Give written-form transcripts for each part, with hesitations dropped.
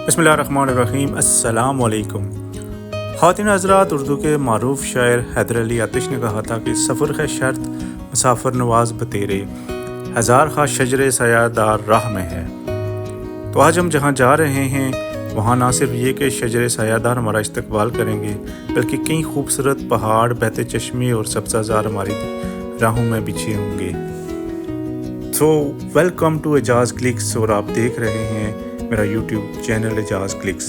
बिस्मिल्लाहिर्रहमानिर्रहीम। अस्सलाम वालेकुम। ख़वातीन हज़रात, उर्दू के मारूफ शायर हैदर अली आतिश ने कहा था कि सफ़र है शर्त मुसाफिर नवाज बतेरे, हज़ार खा शजरे सायादार राह में है। तो आज हम जहाँ जा रहे हैं वहाँ ना सिर्फ ये कि शजरे सायादार हमारा इस्तकबाल करेंगे, बल्कि कई खूबसूरत पहाड़, बहते चश्मे और सब्ज़ाज़ार हमारी राहों में बिछे होंगे। तो वेलकम टू एजाज क्लिक्स, और आप देख रहे हैं मेरा यूट्यूब चैनल एजाज क्लिक्स।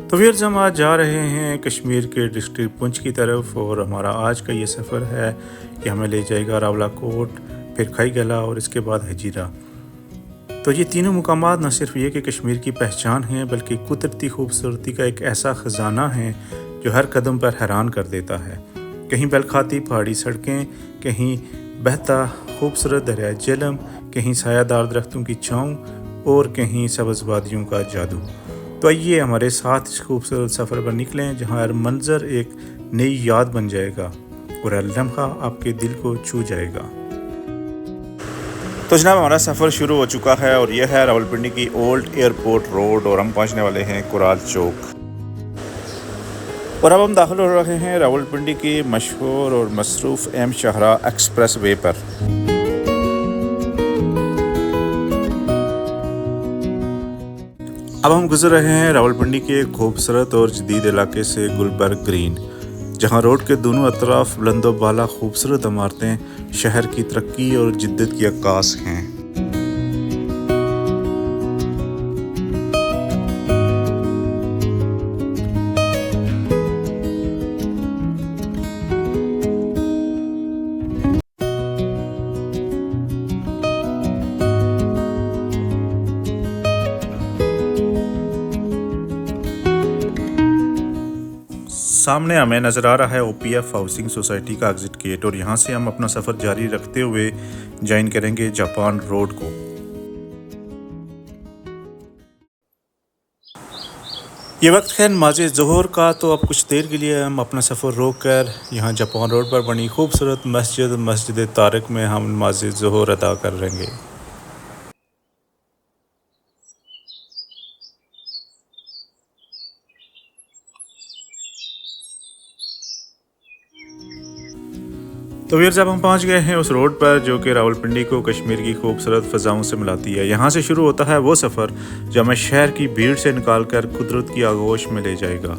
तो व्यूअर्स, हम आज जा रहे हैं कश्मीर के डिस्ट्रिक्ट पुंछ की तरफ, और हमारा आज का ये सफ़र है कि हमें ले जाएगा रावलाकोट, फिर खाई गला और इसके बाद हजीरा। तो ये तीनों मुकामात न सिर्फ ये कि कश्मीर की पहचान हैं, बल्कि कुदरती खूबसूरती का एक ऐसा ख़जाना है जो हर कदम पर हैरान कर देता है। कहीं बलखाती पहाड़ी सड़कें, कहीं बहता खूबसूरत दरिया झेलम, कहीं सायादार दरख्तों की छाँव और कहीं सब्ज़ वादियों का जादू। तो आइए हमारे साथ इस खूबसूरत सफ़र पर निकलें, जहाँ हर मंज़र एक नई याद बन जाएगा और हर लम्हा आपके दिल को छू जाएगा। तो जनाब, हमारा सफ़र शुरू हो चुका है और यह है रावलपिंडी की ओल्ड एयरपोर्ट रोड, और हम पहुँचने वाले हैं कुराल चौक। और अब हम दाखिल हो रहे हैं रावलपिंडी की मशहूर और मसरूफ़ एम शाहरा एक्सप्रेस वे पर। अब हम गुजर रहे हैं रावलपिंडी के खूबसूरत और जदीद इलाके से गुलबर्ग ग्रीन, जहां रोड के दोनों अतराफ बुलंदो बाला खूबसूरत इमारतें शहर की तरक्की और जिद्दत की अक्कास हैं। सामने हमें नज़र आ रहा है OPF हाउसिंग सोसाइटी का एग्जिट गेट, और यहाँ से हम अपना सफ़र जारी रखते हुए ज्वाइन करेंगे जापान रोड को। ये वक्त है नमाज़ ज़ोहर का, तो अब कुछ देर के लिए हम अपना सफ़र रोक कर यहाँ जापान रोड पर बनी खूबसूरत मस्जिद तारिक में हम नमाज़ ज़ोहर अदा करेंगे। तो व्यूअर्स, जब हम पहुंच गए हैं उस रोड पर जो कि रावलपिंडी को कश्मीर की खूबसूरत फ़ज़ाओं से मिलाती है। यहाँ से शुरू होता है वो सफ़र जो हमें शहर की भीड़ से निकालकर कुदरत की आगोश में ले जाएगा।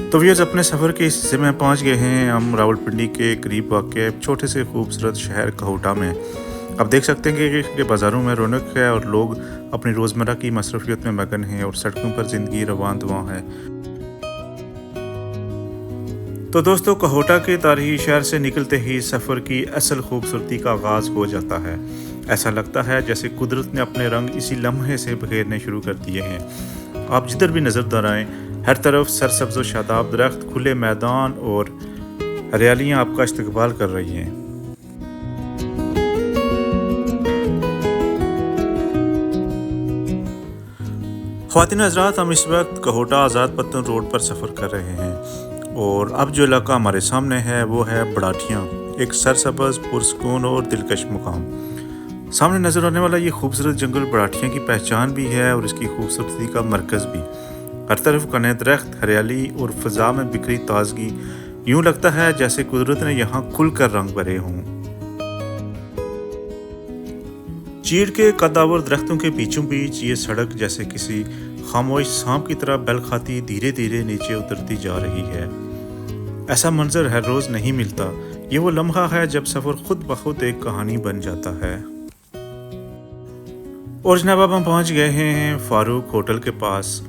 तो व्यूअर्स, अपने सफ़र के हिस्से में पहुँच गए हैं हम रावलपिंडी के करीब वाक़ छोटे से खूबसूरत शहर कहोटा में। आप देख सकते हैं कि बाज़ारों में रौनक है और लोग अपनी रोज़मर्रा की मसरूफियत में मगन हैं और सड़कों पर ज़िंदगी रवान दुआ है। तो दोस्तों, कहोटा के तारीखी शहर से निकलते ही सफ़र की असल खूबसूरती का आगाज़ हो जाता है। ऐसा लगता है जैसे कुदरत ने अपने रंग इसी लम्हे से बखेरने शुरू कर दिए हैं। आप जिधर भी नज़र दौड़ाएं, हर तरफ सरसब्ज़ व शादाब दरख्त, खुले मैदान और हरियालियाँ आपका इस्तकबाल कर रही हैं। ख़वातीन हज़रात, हम इस वक्त कहोटा आज़ाद पत्तन रोड पर सफ़र कर रहे हैं, और अब जो इलाका हमारे सामने है वो है बड़ाठियाँ, एक सरसब्ज़, पुरसकून और दिलकश मुकाम। सामने नज़र आने वाला ये खूबसूरत जंगल बड़ाठियाँ की पहचान भी है और इसकी खूबसूरती का मरकज़ भी। हर तरफ घने दरख्त, हरियाली और फ़ज़ा में बिखरी ताजगी, यूँ लगता है जैसे कुदरत ने यहाँ खुलकर रंग भरे हों। चीड़ के कदावर दरख्तों के बीचों बीच ये सड़क जैसे किसी खामोश सांप की तरह बल खाती धीरे धीरे नीचे उतरती जा रही है। ऐसा मंजर हर रोज़ नहीं मिलता। ये वो लम्हा है जब सफ़र खुद ब खुद एक कहानी बन जाता है। और जनाब, अब हम पहुंच गए हैं फारूक होटल के पास।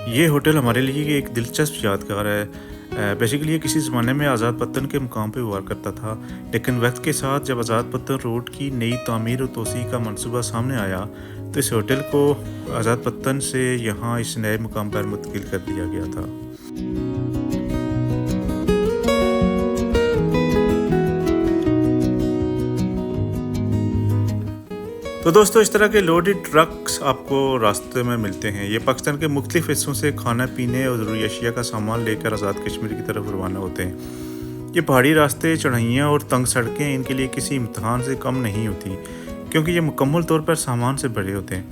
ये होटल हमारे लिए एक दिलचस्प यादगार है। बेसिकली ये किसी ज़माने में आज़ाद पत्तन के मुकाम पे हुआ करता था, लेकिन वक्त के साथ जब आज़ाद पत्तन रोड की नई तामीर और तोसी का मंसूबा सामने आया, तो इस होटल को आज़ाद पत्तन से यहाँ इस नए मुकाम पर मुंतकिल कर दिया गया था। तो दोस्तों, इस तरह के लोडेड ट्रक्स आपको रास्ते में मिलते हैं। ये पाकिस्तान के मुख्तलिफ हिस्सों से खाना पीने और ज़रूरी अशिया का सामान लेकर आज़ाद कश्मीर की तरफ रवाना होते हैं। ये पहाड़ी रास्ते, चढ़ाइयाँ और तंग सड़कें इनके लिए किसी इम्तहान से कम नहीं होती, क्योंकि ये मुकम्मल तौर पर सामान से भरे होते हैं।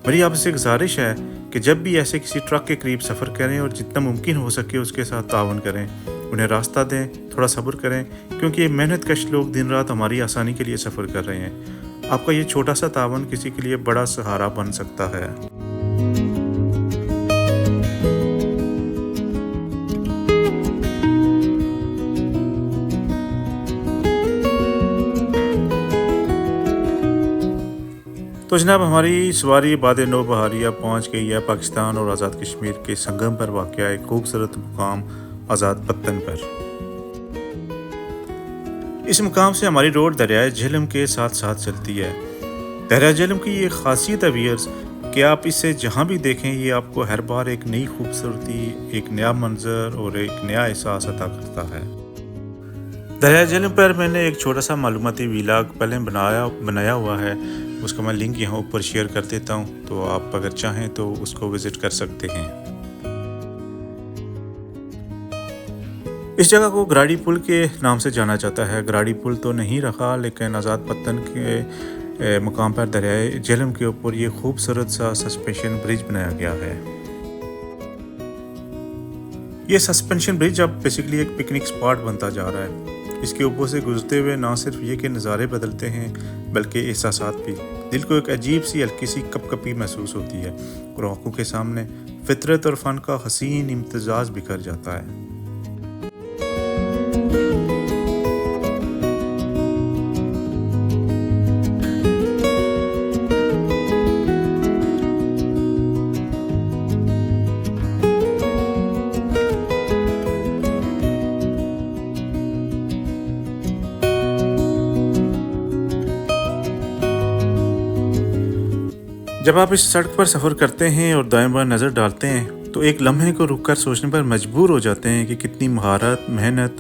मेरी आपसे गुजारिश है कि जब भी ऐसे किसी ट्रक के करीब सफ़र करें और जितना मुमकिन हो सके उसके साथ तावन करें, उन्हें रास्ता दें, थोड़ा सब्र करें, क्योंकि ये मेहनत कश लोग दिन रात हमारी आसानी के लिए सफ़र कर रहे हैं। आपका ये छोटा सा तावन किसी के लिए बड़ा सहारा बन सकता है। तो जनाब, हमारी सवारी बाद नो बहारिया पहुँच गई है पाकिस्तान और आज़ाद कश्मीर के संगम पर वाक़या एक खूबसूरत मुकाम आज़ाद पत्तन पर। इस मुकाम से हमारी रोड दरियाए झेलम के साथ साथ चलती है। दरिया झेलम की ये खासियत है व्यूअर्स कि आप इसे जहाँ भी देखें ये आपको हर बार एक नई खूबसूरती, एक नया मंजर और एक नया एहसास अता करता है। दरिया झेलम पर मैंने एक छोटा सा मालूमाती व्लॉग पहले बनाया हुआ है, उसका मैं लिंक यहाँ ऊपर शेयर कर देता हूँ, तो आप अगर चाहें तो उसको विज़िट कर सकते हैं। इस जगह को गराड़ी पुल के नाम से जाना जाता है। गराड़ी पुल तो नहीं रखा, लेकिन आज़ाद पत्तन के मुकाम पर दरियाए झेलम के ऊपर ये खूबसूरत सा सस्पेंशन ब्रिज बनाया गया है। ये सस्पेंशन ब्रिज अब बेसिकली एक पिकनिक स्पॉट बनता जा रहा है। इसके ऊपर से गुजरते हुए ना सिर्फ ये कि नज़ारे बदलते हैं, बल्कि एहसासात भी। दिल को एक अजीब सी हल्की सी कपकपी महसूस होती है और आंखों के सामने फितरत और फ़न का हसीन इम्तिजाज बिखर जाता है। जब आप इस सड़क पर सफ़र करते हैं और दाएं बाएं नज़र डालते हैं तो एक लम्हे को रुककर सोचने पर मजबूर हो जाते हैं कि कितनी महारत, मेहनत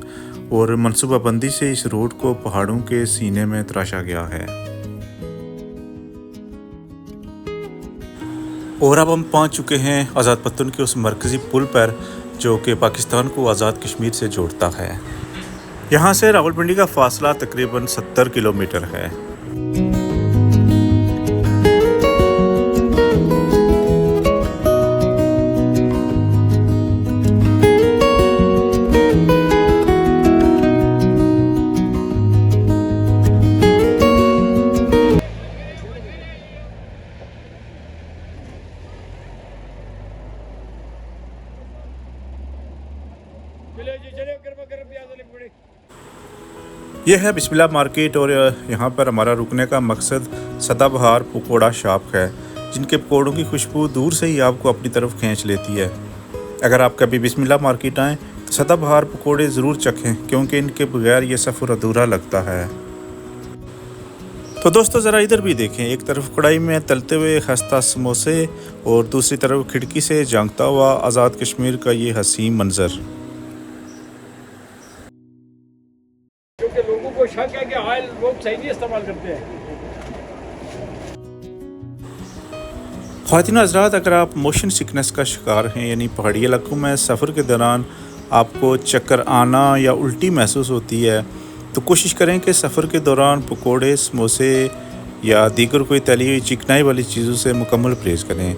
और मनसूबाबंदी से इस रोड को पहाड़ों के सीने में तराशा गया है। और अब हम पहुंच चुके हैं आज़ाद पत्तन के उस मरकज़ी पुल पर जो कि पाकिस्तान को आज़ाद कश्मीर से जोड़ता है। यहाँ से रावलपिंडी का फासला तकरीबन 70 किलोमीटर है। यह है बिस्मिल्लाह मार्केट और यहाँ पर हमारा रुकने का मकसद सदाबहार पकौड़ा शॉप है, जिनके पकौड़ों की खुशबू दूर से ही आपको अपनी तरफ खींच लेती है। अगर आप कभी बिस्मिल्लाह मार्केट आएँ तो सदाबहार पकौड़े ज़रूर चखें, क्योंकि इनके बगैर ये सफ़र अधूरा लगता है। तो दोस्तों ज़रा इधर भी देखें, एक तरफ कढ़ाई में तलते हुए खस्ता समोसे और दूसरी तरफ खिड़की से झांकता हुआ आज़ाद कश्मीर का ये हसीन मंज़र। क्योंकि लोगों को शक है कि ऑयल लोग सही नहीं इस्तेमाल करते हैं। ख़वातीन हज़रात, अगर आप मोशन सिकनेस का शिकार हैं, यानी पहाड़ी इलाकों में सफ़र के दौरान आपको चक्कर आना या उल्टी महसूस होती है, तो कोशिश करें कि सफ़र के दौरान पकोड़े, समोसे या दीगर कोई तली हुई चिकनाई वाली चीज़ों से मुकम्मल परहेज़ करें।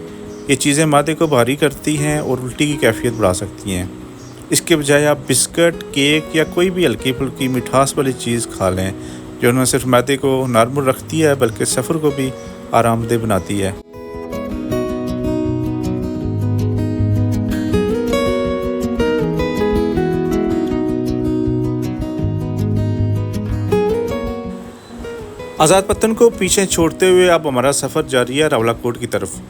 ये चीज़ें मादे को भारी करती हैं और उल्टी की कैफियत बढ़ा सकती हैं। इसके बजाय आप बिस्किट, केक या कोई भी हल्की फुल्की मिठास वाली चीज़ खा लें, जो न सिर्फ मैदे को नॉर्मल रखती है बल्कि सफ़र को भी आरामदेह बनाती है। आज़ाद पत्तन को पीछे छोड़ते हुए अब हमारा सफ़र जारी है रावलाकोट की तरफ।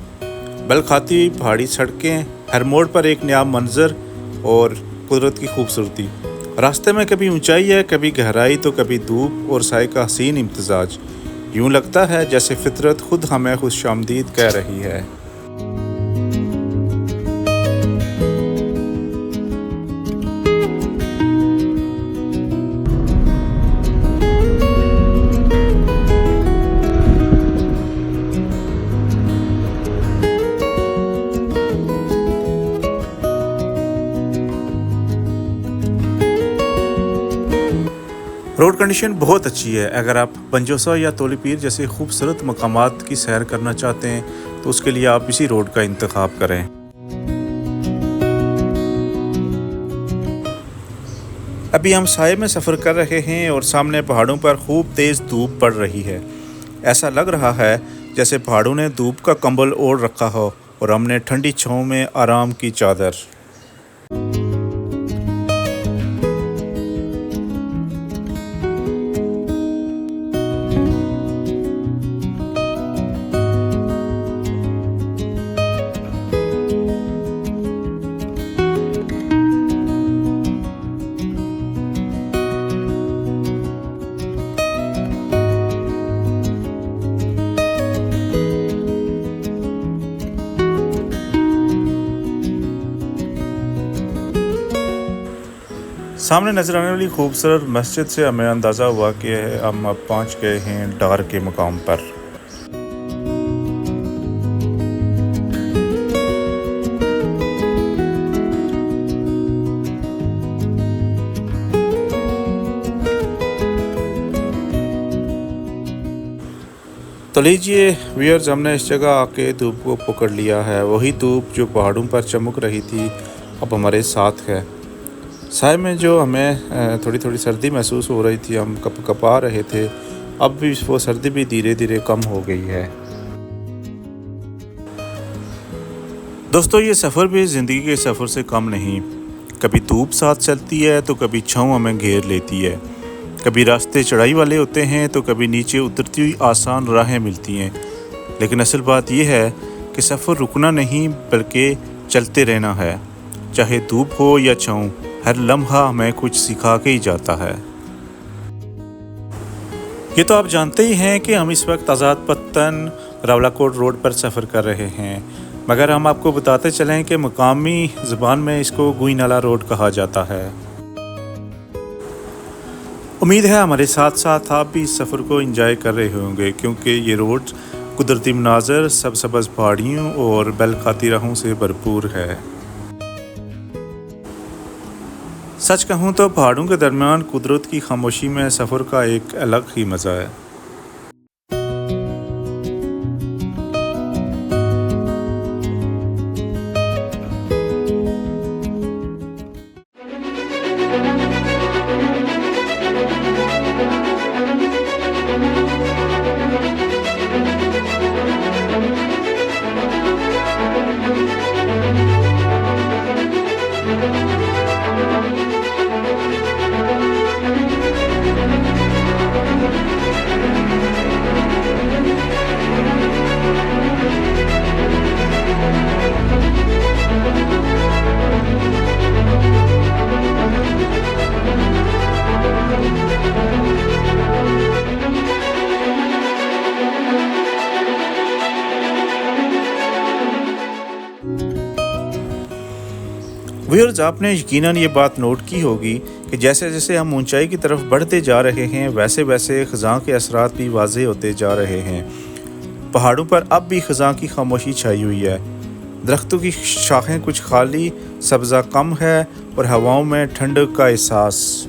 बल खाती हुई पहाड़ी सड़कें, हर मोड़ पर एक नया मंजर और कुदरत की खूबसूरती। रास्ते में कभी ऊंचाई है, कभी गहराई, तो कभी धूप और साए का हसीन इम्तिजाज। यूँ लगता है जैसे फितरत खुद हमें खुशामदीद कह रही है। रोड कंडीशन बहुत अच्छी है। अगर आप पंजोसा या तोली पीर जैसे खूबसूरत मकामात की सैर करना चाहते हैं तो उसके लिए आप इसी रोड का इंतखाब करें। अभी हम साए में सफ़र कर रहे हैं और सामने पहाड़ों पर खूब तेज़ धूप पड़ रही है। ऐसा लग रहा है जैसे पहाड़ों ने धूप का कंबल ओढ़ रखा हो और हमने ठंडी छांव में आराम की चादर। सामने नज़र आने वाली खूबसूरत मस्जिद से हमें अंदाज़ा हुआ कि हम अब पहुंच गए हैं डार के मुकाम पर। तो लीजिए व्यूअर्स, हमने इस जगह आके धूप को पकड़ लिया है। वही धूप जो पहाड़ों पर चमक रही थी अब हमारे साथ है। साए में जो हमें थोड़ी थोड़ी सर्दी महसूस हो रही थी, हम कपा रहे थे, अब भी वो सर्दी भी धीरे धीरे कम हो गई है। दोस्तों, ये सफ़र भी ज़िंदगी के सफ़र से कम नहीं। कभी धूप साथ चलती है तो कभी छाँव हमें घेर लेती है। कभी रास्ते चढ़ाई वाले होते हैं तो कभी नीचे उतरती हुई आसान राहें मिलती हैं। लेकिन असल बात यह है कि सफ़र रुकना नहीं बल्कि चलते रहना है। चाहे धूप हो या छाँव, हर लम्हा हमें कुछ सिखा के ही जाता है। ये तो आप जानते ही हैं कि हम इस वक्त आज़ाद पत्तन रावलाकोट रोड पर सफ़र कर रहे हैं, मगर हम आपको बताते चलें कि मकामी ज़ुबान में इसको गुई नाला रोड कहा जाता है। उम्मीद है हमारे साथ साथ आप भी इस सफ़र को एंजॉय कर रहे होंगे, क्योंकि ये रोड कुदरती मनाज़र, सबज़ पहाड़ियों और बैल खाती राहों से भरपूर है। सच कहूँ तो पहाड़ों के दरमियान कुदरत की खामोशी में सफ़र का एक अलग ही मज़ा है। व्यूअर्स, आपने यकीनन ये बात नोट की होगी कि जैसे जैसे हम ऊंचाई की तरफ बढ़ते जा रहे हैं वैसे वैसे ख़ज़ां के असरात भी वाज़ेह होते जा रहे हैं। पहाड़ों पर अब भी ख़ज़ां की खामोशी छाई हुई है। दरख्तों की शाखें कुछ खाली, सब्ज़ा कम है और हवाओं में ठंडक का एहसास।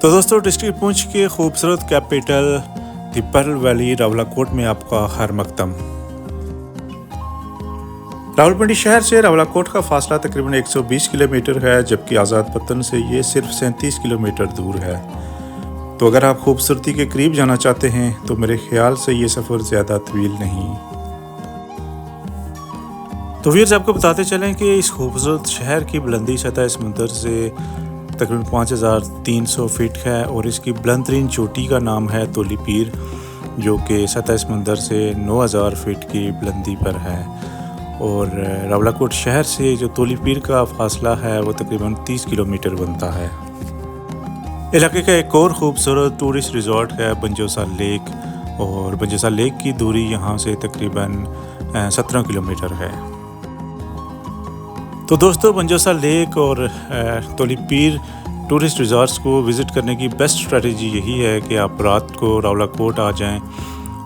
तो दोस्तों, डिस्ट्रिक्ट पुंछ के खूबसूरत capital the Pearl Valley Rawalakot में आपका खैर मकदम। रावलपिंडी शहर से रावलाकोट का फासला तकरीबन 120 किलोमीटर है, जबकि आज़ाद पत्तन से ये सिर्फ 37 किलोमीटर दूर है। तो अगर आप खूबसूरती के करीब जाना चाहते हैं तो मेरे ख्याल से ये सफ़र ज़्यादा तवील नहीं। तो व्यूअर्स, आपको बताते चलें कि इस खूबसूरत शहर की बुलंदी सतह समुंदर से तकरीबन 5300 फीट है और इसकी बुलंद तरीन चोटी का नाम है तोली पीर, जो कि सतह समुंदर से 9000 फीट की बुलंदी पर है। और रावलाकोट शहर से जो तोली पीर का फासला है वो तकरीबन 30 किलोमीटर बनता है। इलाके का एक और खूबसूरत टूरिस्ट रिजॉर्ट है बंजोसा लेक, और बंजोसा लेक की दूरी यहाँ से तकरीबन 17 किलोमीटर है। तो दोस्तों, बंजोसा लेक और तोलीपीर टूरिस्ट रिजॉर्ट्स को विज़िट करने की बेस्ट स्ट्रेटजी यही है कि आप रात को रावलाकोट आ जाएं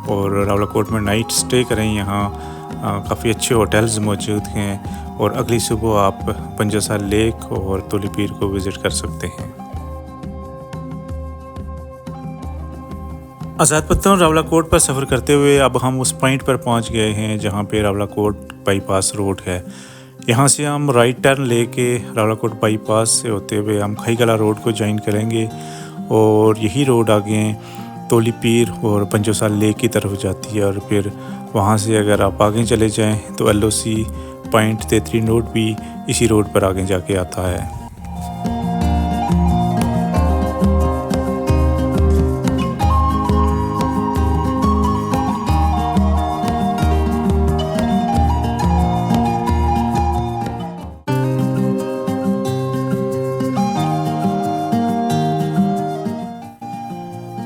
और रावलाकोट में नाइट स्टे करें। यहाँ काफ़ी अच्छे होटल्स मौजूद हैं और अगली सुबह आप बंजोसा लेक और तोलीपीर को विज़िट कर सकते हैं। आज़ाद पत्तन रावलाकोट पर सफ़र करते हुए अब हम उस पॉइंट पर पहुंच गए हैं जहां पे रावलाकोट बाईपास रोड है। यहां से हम राइट टर्न लेके रावलाकोट बाईपास से होते हुए हम खाईगला रोड को ज्वाइन करेंगे और यही रोड आगे तोलीपीर और बंजोसा लेक की तरफ जाती है। और फिर वहां से अगर आप आगे चले जाएं तो LOC पॉइंट तेतरी नोट भी इसी रोड पर आगे जाके आता है।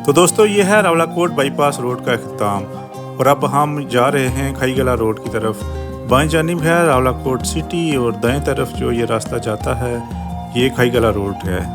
तो दोस्तों, ये है रावलाकोट बाईपास रोड का अख्ताम और अब हम जा रहे हैं खाईगला रोड की तरफ। बाएं जानिब है रावलाकोट सिटी और दाएं तरफ जो ये रास्ता जाता है ये खाईगला रोड है।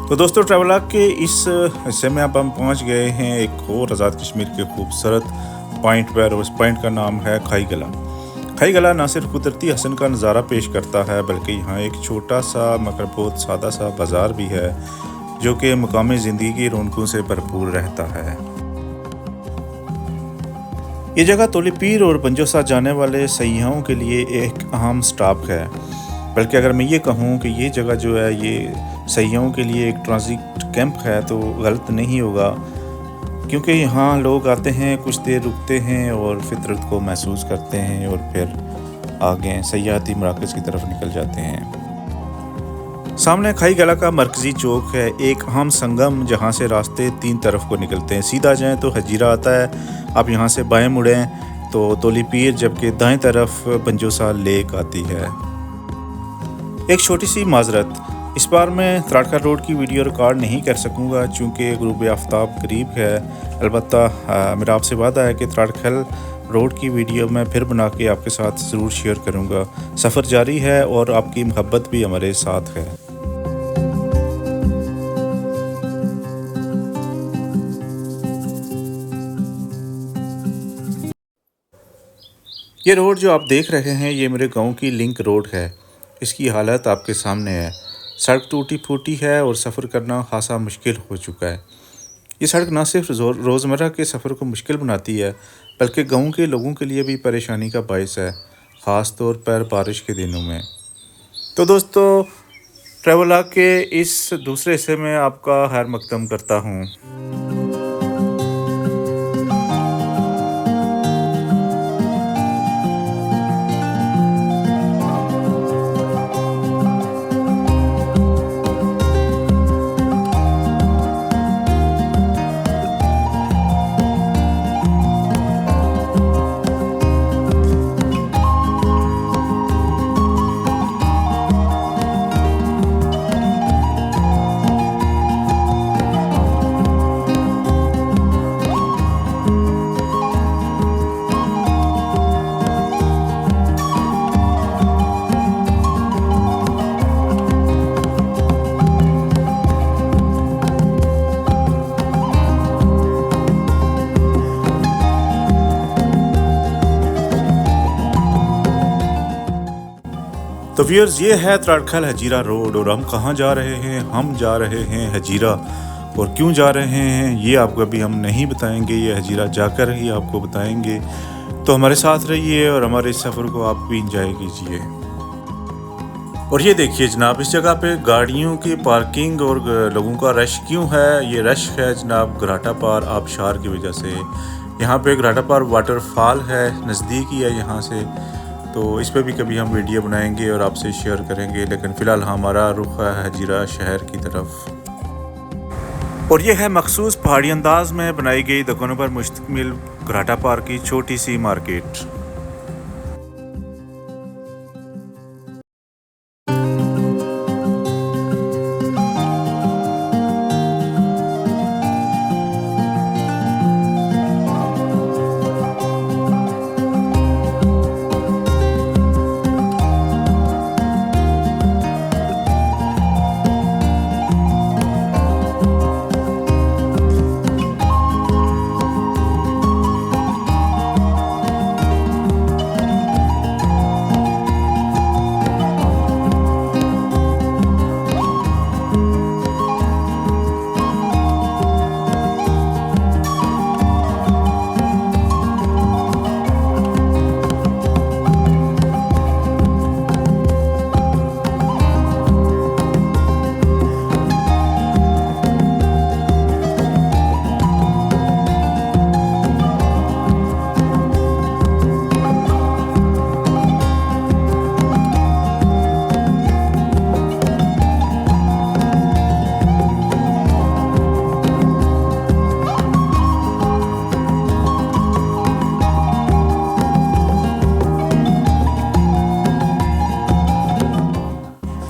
तो दोस्तों, ट्रैवलॉग के इस हिस्से में अब हम पहुंच गए हैं एक और आज़ाद कश्मीर के खूबसूरत पॉइंट पर। उस पॉइंट का नाम है खाईगला। खाईगला ना सिर्फ कुदरती हसन का नज़ारा पेश करता है बल्कि यहाँ एक छोटा सा मगर बहुत सादा सा बाज़ार भी है जो कि मुकामी ज़िंदगी की रौनकों से भरपूर रहता है। ये जगह तोलीपीर और बंजोसा जाने वाले सयाहों के लिए एक अहम स्टॉप है, बल्कि अगर मैं ये कहूँ कि ये जगह जो है ये सयाहों के लिए एक ट्रांजिट कैंप है तो गलत नहीं होगा, क्योंकि यहाँ लोग आते हैं, कुछ देर रुकते हैं और फितरत को महसूस करते हैं और फिर आगे सयाहती मराकज़ की तरफ निकल जाते हैं। सामने खाईगला का मरकज़ी चौक है, एक अहम संगम जहाँ से रास्ते 3 तरफ को निकलते हैं। सीधा जाएँ तो हजीरा आता है, आप यहाँ से बाएँ मुड़ें तो तोलीपीर, जबकि दाएँ तरफ बंजोसा लेक आती है। एक छोटी सी माजरत, इस बार मैं त्राड़खल रोड की वीडियो रिकॉर्ड नहीं कर सकूंगा चूँकि गुरूब आफ्ताब करीब है। अलबत्ता मेरा आपसे वादा है कि त्राड़खल रोड की वीडियो मैं फिर बना के आपके साथ ज़रूर शेयर करूंगा। सफ़र जारी है और आपकी मोहब्बत भी हमारे साथ है। ये रोड जो आप देख रहे हैं ये मेरे गांव की लिंक रोड है। इसकी हालत आपके सामने है। सड़क टूटी फूटी है और सफ़र करना खासा मुश्किल हो चुका है। ये सड़क न सिर्फ रोज़मर्रा के सफ़र को मुश्किल बनाती है बल्कि गांव के लोगों के लिए भी परेशानी का बायस है, ख़ास तौर पर बारिश के दिनों में। तो दोस्तों, ट्रैवलॉग के इस दूसरे हिस्से में आपका खैर मकदम करता हूँ। तो व्यूअर्स, ये है त्राड़खल हजीरा रोड और हम कहाँ जा रहे हैं? हम जा रहे हैं हजीरा। और क्यों जा रहे हैं ये आपको अभी हम नहीं बताएंगे, ये हजीरा जाकर ही आपको बताएंगे। तो हमारे साथ रहिए और हमारे इस सफ़र को आप भी इंजॉय कीजिए। और ये देखिए जनाब, इस जगह पे गाड़ियों की पार्किंग और लोगों का रश क्यों है? ये रश है जनाब घराटा पार आबशार की वजह से। यहाँ पे घराटा पार वाटरफॉल है, नज़दीक ही है यहाँ से, तो इस पर भी कभी हम वीडियो बनाएंगे और आपसे शेयर करेंगे। लेकिन फ़िलहाल हमारा रुख है हजीरा शहर की तरफ। और ये है मखसूस पहाड़ी अंदाज में बनाई गई दुकानों पर मुश्तमिल घराटा पार की छोटी सी मार्केट।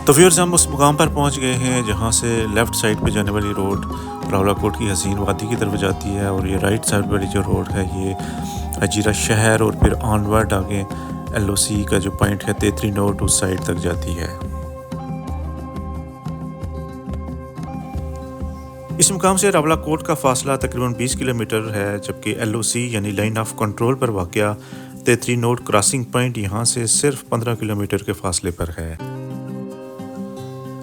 तो व्यूअर्स, हम उस मुकाम पर पहुंच गए हैं जहां से लेफ़्ट साइड पे जाने वाली रोड रावलाकोट की हसीन वादी की तरफ जाती है, और ये राइट साइड वाली जो रोड है ये हजीरा शहर और फिर ऑनवर्ड आगे LOC का जो पॉइंट है तेतरी नोट उस साइड तक जाती है। इस मुकाम से रावलाकोट का फासला तकरीबन 20 किलोमीटर है, जबकि LOC यानी लाइन ऑफ कंट्रोल पर वाक़या तेतरी नोट क्रॉसिंग पॉइंट यहाँ से सिर्फ 15 किलोमीटर के फासले पर है।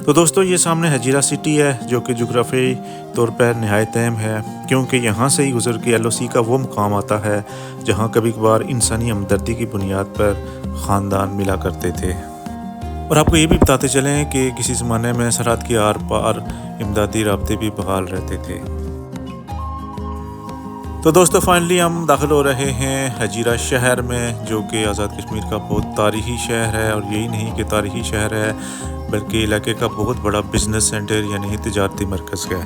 तो दोस्तों, ये सामने हजीरा सिटी है जो कि जोग्राफी तौर पर नहायत अहम है, क्योंकि यहाँ से ही गुजर के LOC का वो मुकाम आता है जहाँ कभी कभार इंसानी हमदर्दी की बुनियाद पर ख़ानदान मिला करते थे। और आपको ये भी बताते चलें कि किसी ज़माने में सरहद के आर पार इमदादी राब्ते भी बहाल रहते थे। तो दोस्तों, फाइनली हम दाखिल हो रहे हैं हजीरा शहर में, जो कि आज़ाद कश्मीर का बहुत तारीख़ी शहर है। और यही नहीं कि तारीख़ी शहर है, बल्कि इलाके का बहुत बड़ा बिजनेस सेंटर यानी तिजारती मरकज़ है।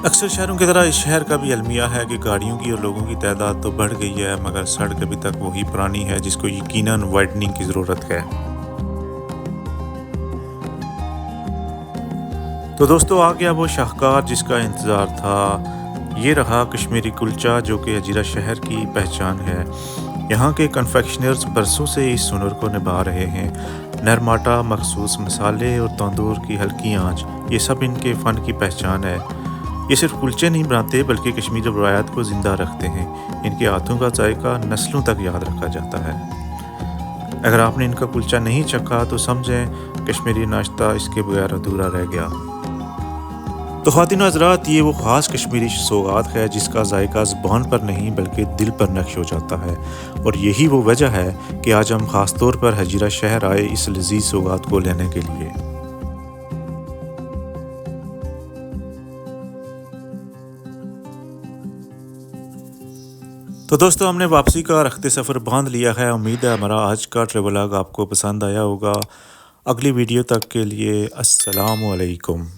अक्सर शहरों की तरह इस शहर का भी अलमिया है कि गाड़ियों की और लोगों की तादाद तो बढ़ गई है, मगर सड़क अभी तक वही पुरानी है जिसको यकीनन वाइडनिंग की ज़रूरत है। तो दोस्तों, आ गया वो शाहकार जिसका इंतज़ार था। ये रहा कश्मीरी कुलचा, जो कि हजीरा शहर की पहचान है। यहाँ के कन्फेक्शनर्स बरसों से इस हुनर को निभा रहे हैं। नरम आटा, मखसूस मसाले और तंदूर की हल्की आंच, ये सब इनके फ़न की पहचान है। ये सिर्फ कुलचे नहीं बनाते बल्कि कश्मीरी रवायात को ज़िंदा रखते हैं। इनके हाथों का जायका नस्लों तक याद रखा जाता है। अगर आपने इनका कुलचा नहीं चखा तो समझें कश्मीरी नाश्ता इसके बगैर अधूरा रह गया। तो ख़वातीन हज़रात, ये वो ख़ास कश्मीरी सौगात है जिसका जायका ज़ुबान पर नहीं बल्कि दिल पर नक्श हो जाता है। और यही वो वजह है कि आज हम ख़ास तौर पर हजीरा शहर आए इस लजीज़ सौगात को लेने के लिए। तो दोस्तों, हमने वापसी का रखते सफ़र बांध लिया है। उम्मीद है हमारा आज का ट्रैवलॉग आपको पसंद आया होगा। अगली वीडियो तक के लिए अस्सलामु अलैकुम।